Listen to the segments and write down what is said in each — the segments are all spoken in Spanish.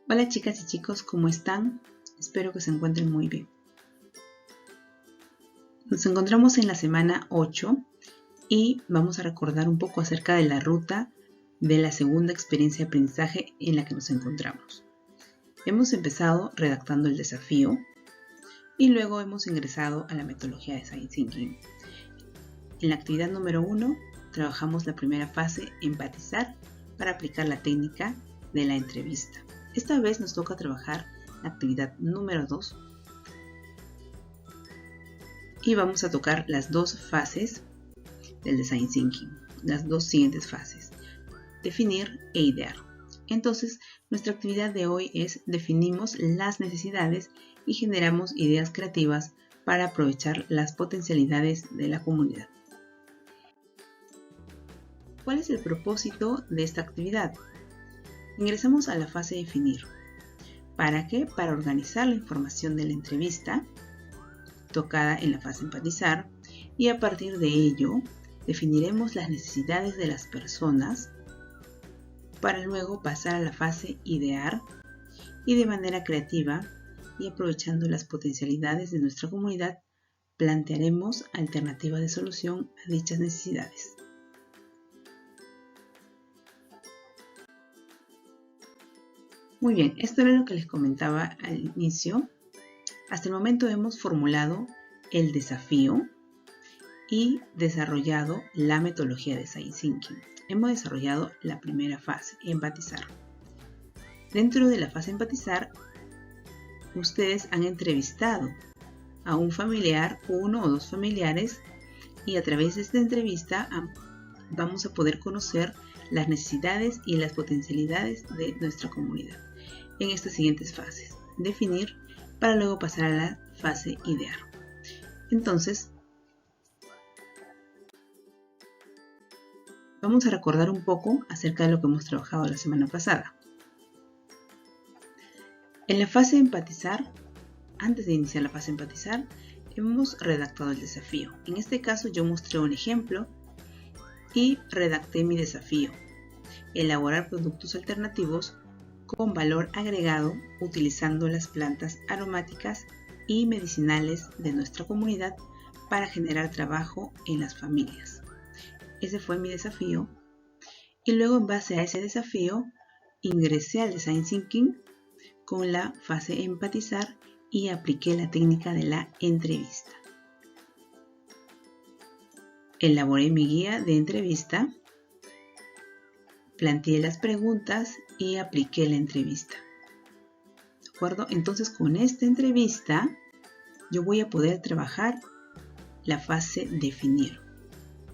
Hola chicas y chicos, ¿cómo están? Espero que se encuentren muy bien. Nos encontramos en la semana 8 y vamos a recordar un poco acerca de la ruta de la segunda experiencia de aprendizaje en la que nos encontramos. Hemos empezado redactando el desafío y luego hemos ingresado a la metodología de Design Thinking. En la actividad número 1 trabajamos la primera fase, empatizar, para aplicar la técnica de la entrevista. Esta vez nos toca trabajar la actividad número 2 y vamos a tocar las dos fases del Design Thinking, las dos siguientes fases, definir e idear. Entonces, nuestra actividad de hoy es definimos las necesidades y generamos ideas creativas para aprovechar las potencialidades de la comunidad. ¿Cuál es el propósito de esta actividad? Ingresamos a la fase definir. ¿Para qué? Para organizar la información de la entrevista tocada en la fase empatizar, y a partir de ello definiremos las necesidades de las personas para luego pasar a la fase idear y de manera creativa y aprovechando las potencialidades de nuestra comunidad plantearemos alternativas de solución a dichas necesidades. Muy bien, esto era lo que les comentaba al inicio. Hasta el momento hemos formulado el desafío y desarrollado la metodología de Design Thinking. Hemos desarrollado la primera fase, empatizar. Dentro de la fase empatizar, ustedes han entrevistado a un familiar, uno o dos familiares, y a través de esta entrevista vamos a poder conocer las necesidades y las potencialidades de nuestra comunidad en estas siguientes fases. Definir, para luego pasar a la fase idear. Entonces, vamos a recordar un poco acerca de lo que hemos trabajado la semana pasada. En la fase de empatizar, antes de iniciar la fase de empatizar, hemos redactado el desafío. En este caso yo mostré un ejemplo y redacté mi desafío. Elaborar productos alternativos con valor agregado utilizando las plantas aromáticas y medicinales de nuestra comunidad para generar trabajo en las familias. Ese fue mi desafío y luego en base a ese desafío ingresé al Design Thinking con la fase empatizar y apliqué la técnica de la entrevista. Elaboré mi guía de entrevista, planteé las preguntas y apliqué la entrevista. ¿De acuerdo? Entonces con esta entrevista yo voy a poder trabajar la fase definir.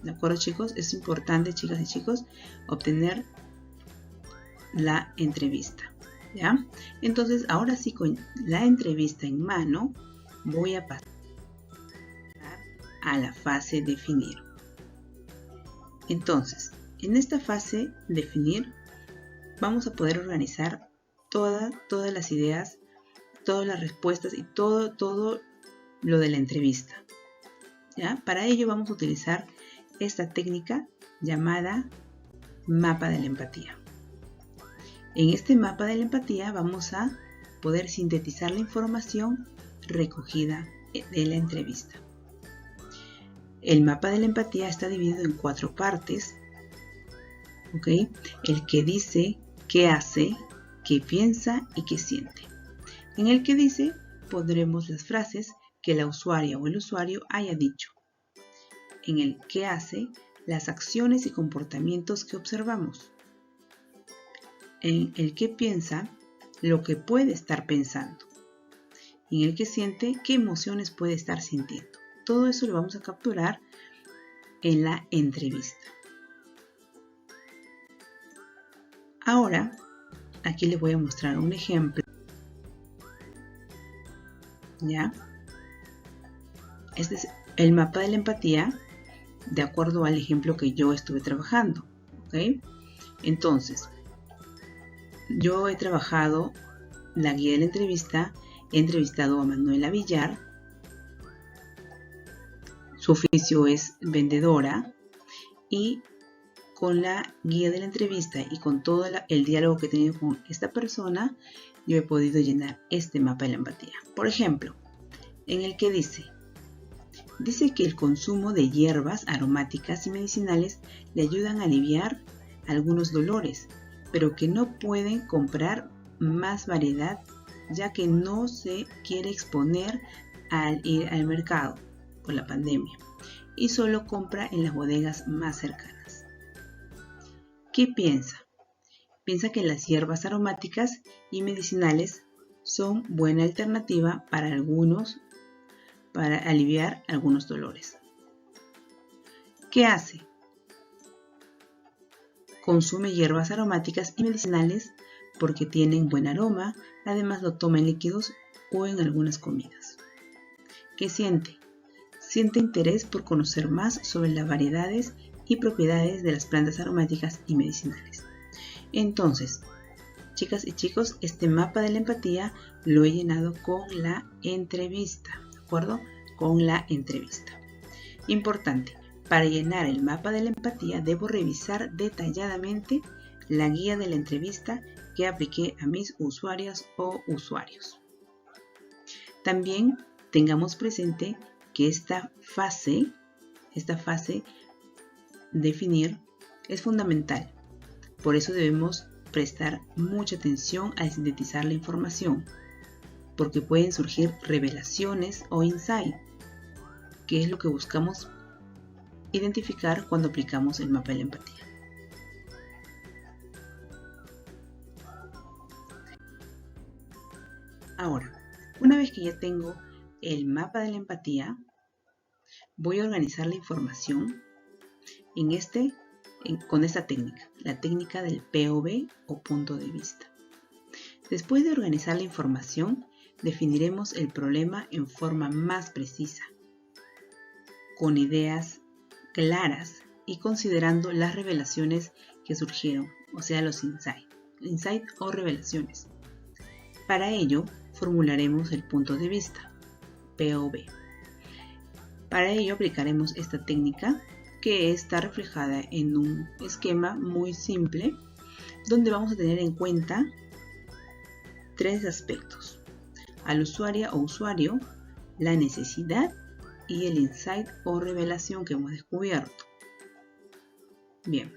¿De acuerdo, chicos? Es importante, chicas y chicos, obtener la entrevista. ¿Ya? Entonces ahora sí, con la entrevista en mano voy a pasar a la fase definir. Entonces, en esta fase definir vamos a poder organizar todas las ideas, todas las respuestas y todo lo de la entrevista. ¿Ya? Para ello vamos a utilizar esta técnica llamada mapa de la empatía. En este mapa de la empatía vamos a poder sintetizar la información recogida de la entrevista. El mapa de la empatía está dividido en 4 partes. ¿Ok? El que dice, qué hace, qué piensa y qué siente. En el que dice pondremos las frases que la usuaria o el usuario haya dicho. En el que hace, las acciones y comportamientos que observamos. En el que piensa, lo que puede estar pensando. En el que siente, qué emociones puede estar sintiendo. Todo eso lo vamos a capturar en la entrevista. Ahora, aquí les voy a mostrar un ejemplo. ¿Ya? Este es el mapa de la empatía de acuerdo al ejemplo que yo estuve trabajando. ¿Ok? Entonces, yo he trabajado la guía de la entrevista, he entrevistado a Manuela Villar. Su oficio es vendedora y con la guía de la entrevista y con todo el diálogo que he tenido con esta persona, yo he podido llenar este mapa de la empatía. Por ejemplo, en el que dice que el consumo de hierbas aromáticas y medicinales le ayudan a aliviar algunos dolores, pero que no pueden comprar más variedad ya que no se quiere exponer al ir al mercado por la pandemia y solo compra en las bodegas más cercanas. ¿Qué piensa? Piensa que las hierbas aromáticas y medicinales son buena alternativa para aliviar algunos dolores. ¿Qué hace? Consume hierbas aromáticas y medicinales porque tienen buen aroma, además lo toma en líquidos o en algunas comidas. ¿Qué siente? Siente interés por conocer más sobre las variedades y propiedades de las plantas aromáticas y medicinales. Entonces, chicas y chicos, este mapa de la empatía lo he llenado con la entrevista, ¿de acuerdo? Con la entrevista. Importante, para llenar el mapa de la empatía debo revisar detalladamente la guía de la entrevista que apliqué a mis usuarias o usuarios. También tengamos presente que esta fase definir es fundamental. Por eso debemos prestar mucha atención al sintetizar la información, porque pueden surgir revelaciones o insights, que es lo que buscamos identificar cuando aplicamos el mapa de la empatía. Ahora, una vez que ya tengo el mapa de la empatía, voy a organizar la información con esta técnica, la técnica del POV o punto de vista. Después de organizar la información, definiremos el problema en forma más precisa, con ideas claras y considerando las revelaciones que surgieron, o sea, los insights o revelaciones. Para ello, formularemos el punto de vista, POV. Para ello aplicaremos esta técnica que está reflejada en un esquema muy simple donde vamos a tener en cuenta 3 aspectos: al usuaria o usuario, la necesidad y el insight o revelación que hemos descubierto. Bien,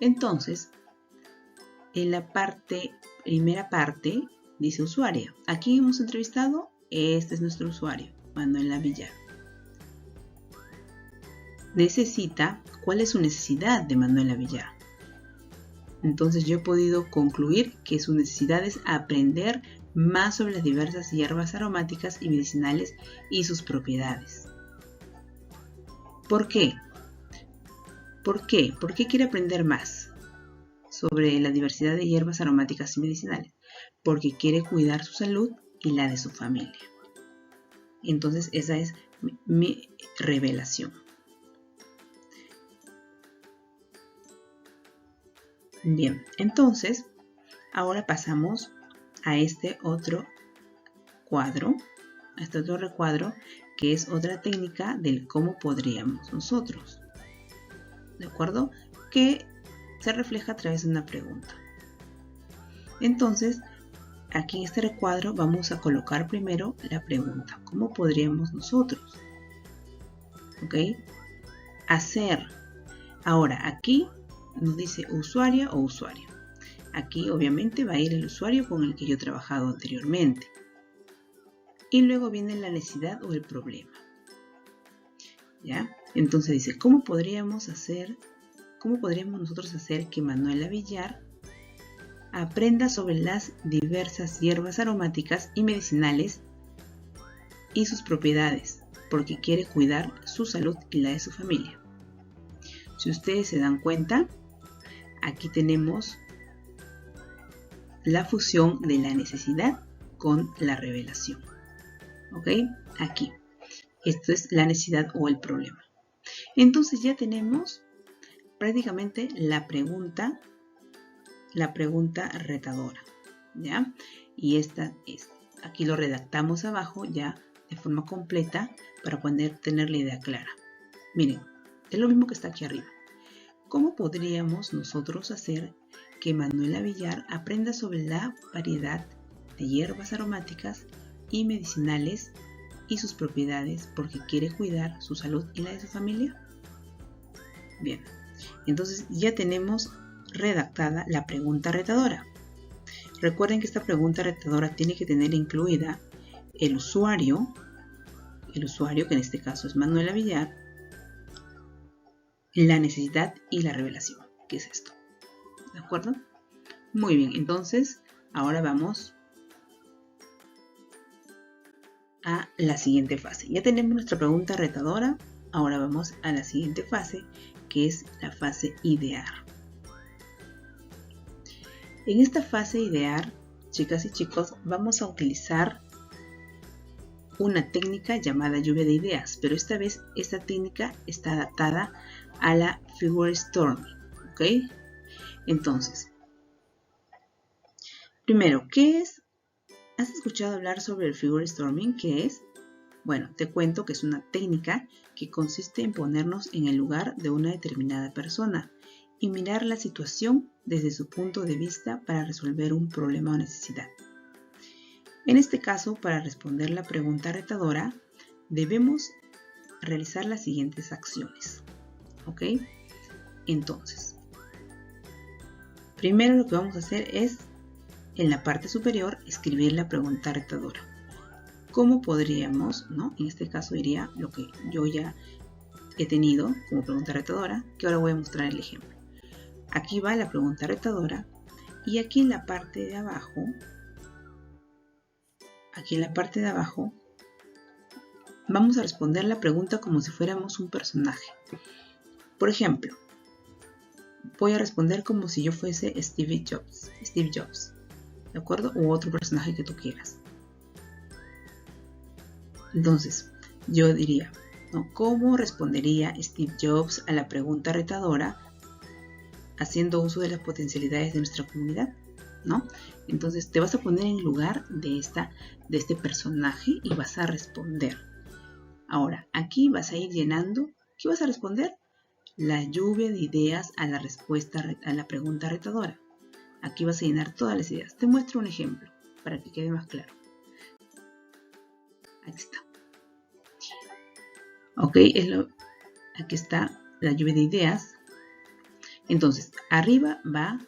entonces en la primera parte dice usuaria. Aquí hemos entrevistado, este es nuestro usuario, Manuela Villar. ¿Cuál es su necesidad de Manuela Villar? Entonces yo he podido concluir que su necesidad es aprender más sobre las diversas hierbas aromáticas y medicinales y sus propiedades. ¿Por qué? ¿Por qué? ¿Por qué quiere aprender más sobre la diversidad de hierbas aromáticas y medicinales? Porque quiere cuidar su salud y la de su familia. Entonces esa es mi revelación. Bien, entonces ahora pasamos a este otro recuadro, que es otra técnica del cómo podríamos nosotros, ¿de acuerdo? Que se refleja a través de una pregunta. Entonces, aquí en este recuadro vamos a colocar primero la pregunta: ¿cómo podríamos nosotros? ¿Ok? Hacer. Ahora, aquí nos dice usuaria o usuario. Aquí obviamente va a ir el usuario con el que yo he trabajado anteriormente. Y luego viene la necesidad o el problema. ¿Ya? Entonces dice, ¿cómo podríamos nosotros hacer que Manuela Villar aprenda sobre las diversas hierbas aromáticas y medicinales y sus propiedades, porque quiere cuidar su salud y la de su familia? Si ustedes se dan cuenta, aquí tenemos la fusión de la necesidad con la revelación. ¿Ok? Aquí. Esto es la necesidad o el problema. Entonces ya tenemos prácticamente la pregunta retadora. ¿Ya? Y aquí lo redactamos abajo ya de forma completa para poder tener la idea clara. Miren, es lo mismo que está aquí arriba. ¿Cómo podríamos nosotros hacer que Manuela Villar aprenda sobre la variedad de hierbas aromáticas y medicinales y sus propiedades porque quiere cuidar su salud y la de su familia? Bien, entonces ya tenemos redactada la pregunta retadora. Recuerden que esta pregunta retadora tiene que tener incluida el usuario que en este caso es Manuela Villar, la necesidad y la revelación. ¿Qué es esto? ¿De acuerdo? Muy bien, entonces ahora vamos a la siguiente fase. Ya tenemos nuestra pregunta retadora, ahora vamos a la siguiente fase, que es la fase idear. En esta fase idear, chicas y chicos, vamos a utilizar una técnica llamada lluvia de ideas, pero esta vez esta técnica está adaptada a la figure storming, ¿ok? Entonces, primero, ¿qué es? ¿Has escuchado hablar sobre el figure storming? ¿Qué es? Bueno, te cuento que es una técnica que consiste en ponernos en el lugar de una determinada persona y mirar la situación desde su punto de vista para resolver un problema o necesidad. En este caso, para responder la pregunta retadora, debemos realizar las siguientes acciones, ¿ok? Entonces, primero lo que vamos a hacer es, en la parte superior, escribir la pregunta retadora. ¿Cómo podríamos, no? En este caso diría lo que yo ya he tenido como pregunta retadora, que ahora voy a mostrar el ejemplo. Aquí va la pregunta retadora y aquí en la parte de abajo, vamos a responder la pregunta como si fuéramos un personaje. Por ejemplo, voy a responder como si yo fuese Steve Jobs, ¿de acuerdo? U otro personaje que tú quieras. Entonces, yo diría, ¿no? ¿Cómo respondería Steve Jobs a la pregunta retadora haciendo uso de las potencialidades de nuestra comunidad? ¿No? Entonces te vas a poner en lugar de este personaje y vas a responder. Ahora, aquí vas a ir llenando. ¿Qué vas a responder? La lluvia de ideas a la respuesta a la pregunta retadora. Aquí vas a llenar todas las ideas. Te muestro un ejemplo para que quede más claro. Aquí está. Ok, aquí está la lluvia de ideas. Entonces, arriba va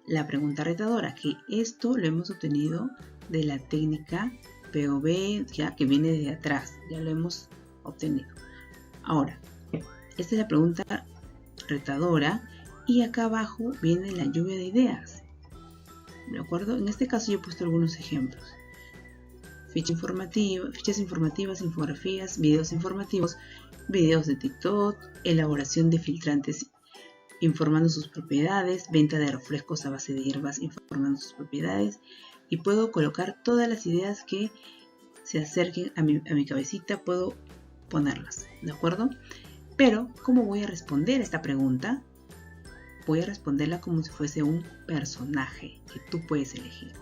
la pregunta retadora, que esto lo hemos obtenido de la técnica POV, ya que viene de atrás, ya lo hemos obtenido. Ahora, esta es la pregunta retadora y acá abajo viene la lluvia de ideas. ¿De acuerdo? En este caso yo he puesto algunos ejemplos. Fichas informativas, infografías, videos informativos, videos de TikTok, elaboración de filtrantes informando sus propiedades, venta de refrescos a base de hierbas informando sus propiedades, y puedo colocar todas las ideas que se acerquen a mi cabecita, puedo ponerlas, ¿de acuerdo? Pero, ¿cómo voy a responder esta pregunta? Voy a responderla como si fuese un personaje que tú puedes elegir.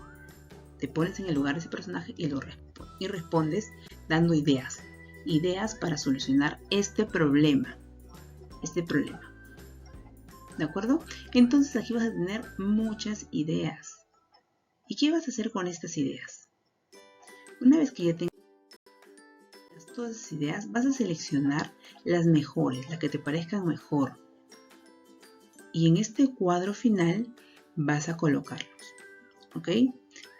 Te pones en el lugar de ese personaje y respondes dando ideas para solucionar este problema. ¿De acuerdo? Entonces aquí vas a tener muchas ideas. ¿Y qué vas a hacer con estas ideas? Una vez que ya tengas todas esas ideas, vas a seleccionar las mejores, las que te parezcan mejor. Y en este cuadro final vas a colocarlos. ¿Ok?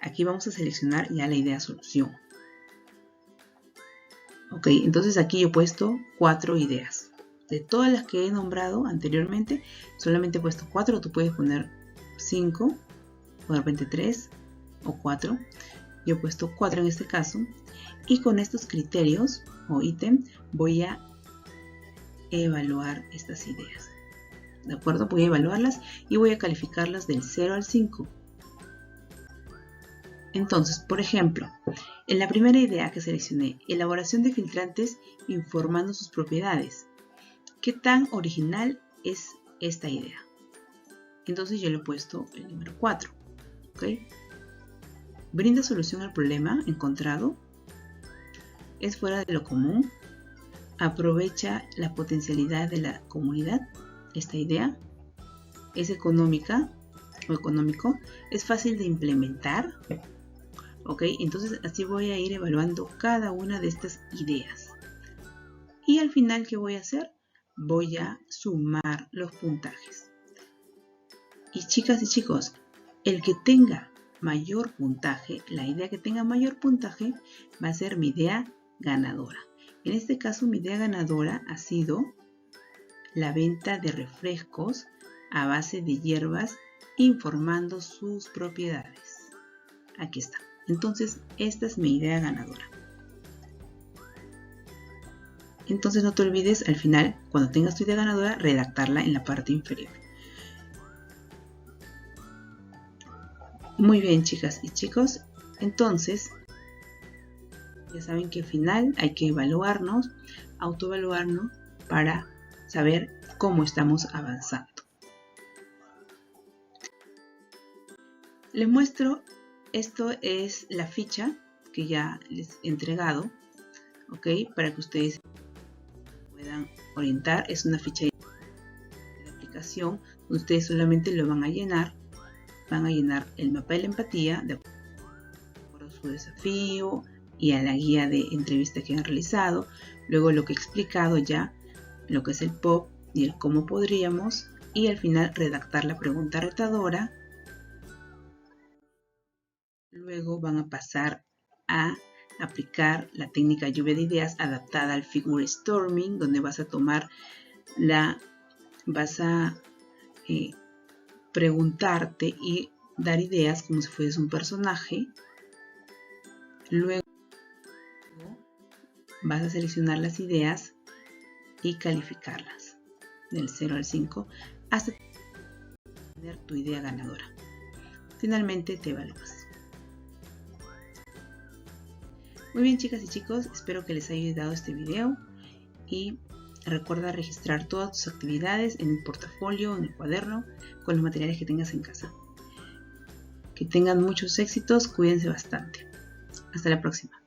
Aquí vamos a seleccionar ya la idea solución. Ok, entonces aquí yo he puesto 4 ideas. De todas las que he nombrado anteriormente, solamente he puesto 4, tú puedes poner 5, o de repente 3 o 4. Yo he puesto 4 en este caso, y con estos criterios o ítem voy a evaluar estas ideas. ¿De acuerdo? Voy a evaluarlas y voy a calificarlas del 0 al 5. Entonces, por ejemplo, en la primera idea que seleccioné, elaboración de filtrantes informando sus propiedades. ¿Qué tan original es esta idea? Entonces yo le he puesto el número 4. ¿Ok? Brinda solución al problema encontrado. Es fuera de lo común. Aprovecha la potencialidad de la comunidad. Esta idea. es económica o económico, es fácil de implementar. Ok, entonces así voy a ir evaluando cada una de estas ideas. Y al final, ¿qué voy a hacer? Voy a sumar los puntajes. Y chicas y chicos, el que tenga mayor puntaje, la idea que tenga mayor puntaje va a ser mi idea ganadora. En este caso, mi idea ganadora ha sido la venta de refrescos a base de hierbas informando sus propiedades. Aquí está. Entonces, esta es mi idea ganadora. Entonces, no te olvides al final, cuando tengas tu idea ganadora, redactarla en la parte inferior. Muy bien, chicas y chicos. Entonces, ya saben que al final hay que evaluarnos, autoevaluarnos para saber cómo estamos avanzando. Les muestro, esto es la ficha que ya les he entregado, ¿ok? Para que ustedes puedan orientar. Es una ficha de aplicación donde ustedes solamente lo van a llenar el mapa de la empatía de acuerdo a su desafío y a la guía de entrevista que han realizado. Luego lo que he explicado ya, lo que es el POP y el cómo podríamos, y al final redactar la pregunta retadora. Luego van a pasar a aplicar la técnica lluvia de ideas adaptada al figure storming, donde vas a tomar preguntarte y dar ideas como si fueses un personaje. Luego vas a seleccionar las ideas y calificarlas del 0 al 5 hasta tener tu idea ganadora. Finalmente te evalúas. Muy bien, chicas y chicos, espero que les haya ayudado este video y recuerda registrar todas tus actividades en el portafolio, en el cuaderno, con los materiales que tengas en casa. Que tengan muchos éxitos, cuídense bastante. Hasta la próxima.